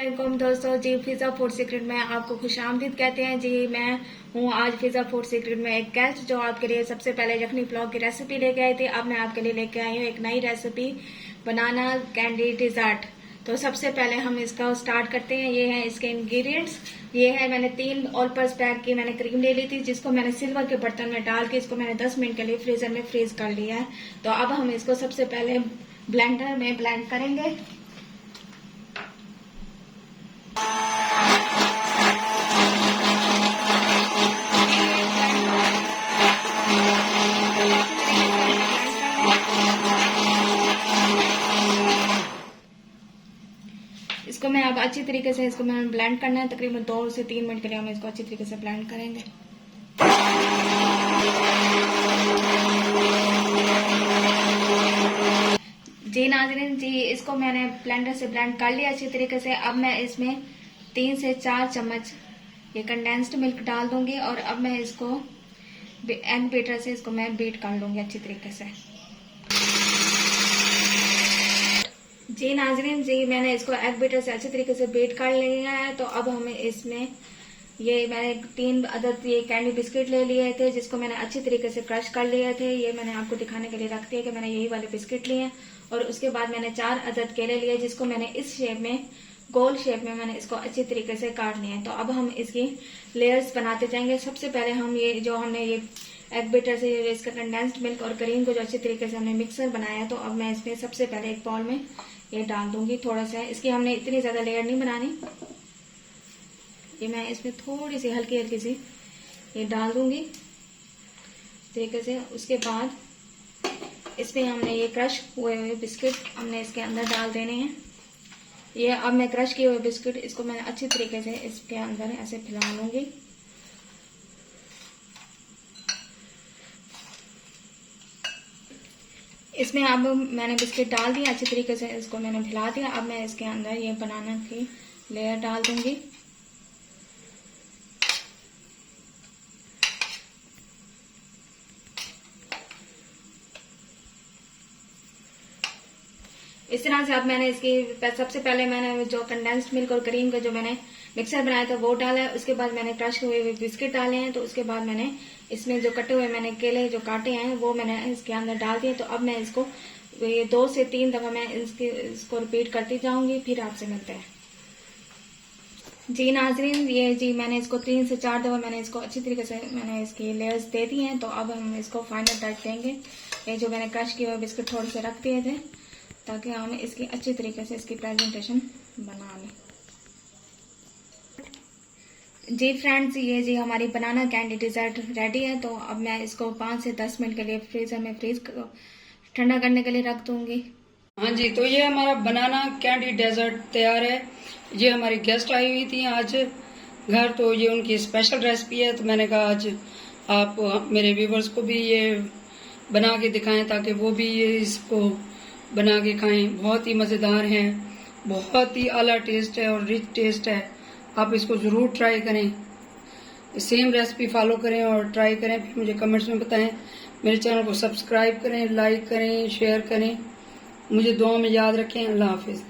वालेकुम दोस्तों जी, फिजा food secret में आपको खुशामदीद कहते हैं जी। मैं हूँ आज फिजा फूड सीक्रेट में एक गेस्ट जो आपके लिए सबसे पहले यखनी पुलाव की रेसिपी लेके आई थी। अब मैं आपके लिए लेके आई हूँ एक नई रेसिपी, बनाना कैंडी डिजर्ट। तो सबसे पहले हम इसका स्टार्ट करते हैं। ये है इसके इंग्रेडिएंट्स। ये है, मैंने 3 ऑल पर्पस पैक की मैंने क्रीम ले ली थी, जिसको मैंने सिल्वर के बर्तन में डाल के इसको मैंने 10 मिनट के लिए फ्रीजर में फ्रीज कर लिया है। तो अब हम इसको सबसे पहले ब्लेंडर में ब्लेंड करेंगे। इसको मैं अब अच्छी तरीके से इसको मैंने ब्लेंड करना है। तकरीबन 2 से 3 मिनट के लिए हम इसको अच्छी तरीके से ब्लेंड करेंगे। जी नाज़रीन जी, इसको मैंने ब्लेंडर से ब्लेंड कर लिया अच्छी तरीके से। अब मैं इसमें 3 से 4 चम्मच ये कंडेंस्ड मिल्क डाल दूंगी और अब मैं इसको एग बीटर से इसको मैं बीट कर लूंगी अच्छी तरीके से। जी नाज़रीन जी, मैंने इसको एग बीटर से अच्छी तरीके से बीट कर लिया है। तो अब हमें इसमें ये मैंने 3 अदद ये कैंडी बिस्किट ले लिए थे, जिसको मैंने अच्छी तरीके से क्रश कर लिए थे। ये मैंने आपको दिखाने के लिए रख दिया कि मैंने यही वाले बिस्किट लिए हैं। और उसके बाद मैंने 4 अदद केले लिए, जिसको मैंने इस शेप में, गोल शेप में मैंने इसको अच्छी तरीके से काट लिया है। तो अब हम इसकी लेयर्स बनाते जाएंगे। सबसे पहले हम ये जो हमने ये एग बीटर से इसका कंडेंस्ड मिल्क और क्रीम को जो अच्छी तरीके से हमने मिक्सर बनाया, तो अब मैं इसमें सबसे पहले एक बाउल में ये डाल दूंगी। थोड़ा सा इसकी हमने इतनी ज्यादा लेयर नहीं बनानी, ये मैं इसमें थोड़ी सी हल्की हल्की सी ये डाल दूंगी तरीके से। उसके बाद इसमें हमने ये क्रश हुए हुए बिस्किट हमने इसके अंदर डाल देने हैं। ये अब मैं क्रश किए हुए बिस्किट इसको मैं अच्छी तरीके से इसके अंदर ऐसे फैला लूंगी। इसमें अब मैंने बिस्किट डाल दिया अच्छी तरीके से, इसको मैंने फैला दिया। अब मैं इसके अंदर ये बनाना की लेयर डाल दूंगी। इस तरह से अब मैंने इसकी सबसे पहले मैंने जो कंडेंस्ड मिल्क और क्रीम का जो मैंने मिक्सर बनाया था वो डाला है। उसके बाद मैंने क्रश हुए बिस्किट डाले हैं। तो उसके बाद मैंने इसमें जो कटे हुए मैंने केले जो काटे हैं वो मैंने इसके अंदर डाल दिए। तो अब मैं इसको ये 2 से 3 दफा मैं इसको रिपीट करती जाऊंगी, फिर आपसे मिलते हैं। जी नाजरीन ये जी, मैंने इसको 3 से 4 दफा मैंने इसको अच्छी तरीके से मैंने इसकी लेयर्स दे दी हैं। तो अब हम इसको फाइनल टच देंगे। ये जो मैंने क्रश किए हुए बिस्किट थोड़े से रख दिए थे, ताकि हम इसकी अच्छी तरीके से इसकी प्रेजेंटेशन बना लें। जी फ्रेंड्स, ये जी हमारी बनाना कैंडी डिजर्ट रेडी है। तो अब मैं इसको 5 से 10 मिनट के लिए फ्रीजर में ठंडा करने के लिए रख दूंगी। हाँ जी, तो ये हमारा बनाना कैंडी डेजर्ट तैयार है। ये हमारी गेस्ट आई हुई थी आज घर, तो ये उनकी स्पेशल रेसिपी है। तो मैंने कहा आज आप मेरे व्यूवर्स को भी ये बना के दिखाएं, ताकि वो भी ये इसको बना के खाएं। बहुत ही मज़ेदार है, बहुत ही आला टेस्ट है और रिच टेस्ट है। आप इसको ज़रूर ट्राई करें, सेम रेसिपी फॉलो करें और ट्राई करें, फिर मुझे कमेंट्स में बताएं। मेरे चैनल को सब्सक्राइब करें, लाइक करें, शेयर करें। मुझे दुआ में याद रखें। अल्लाह हाफिज़।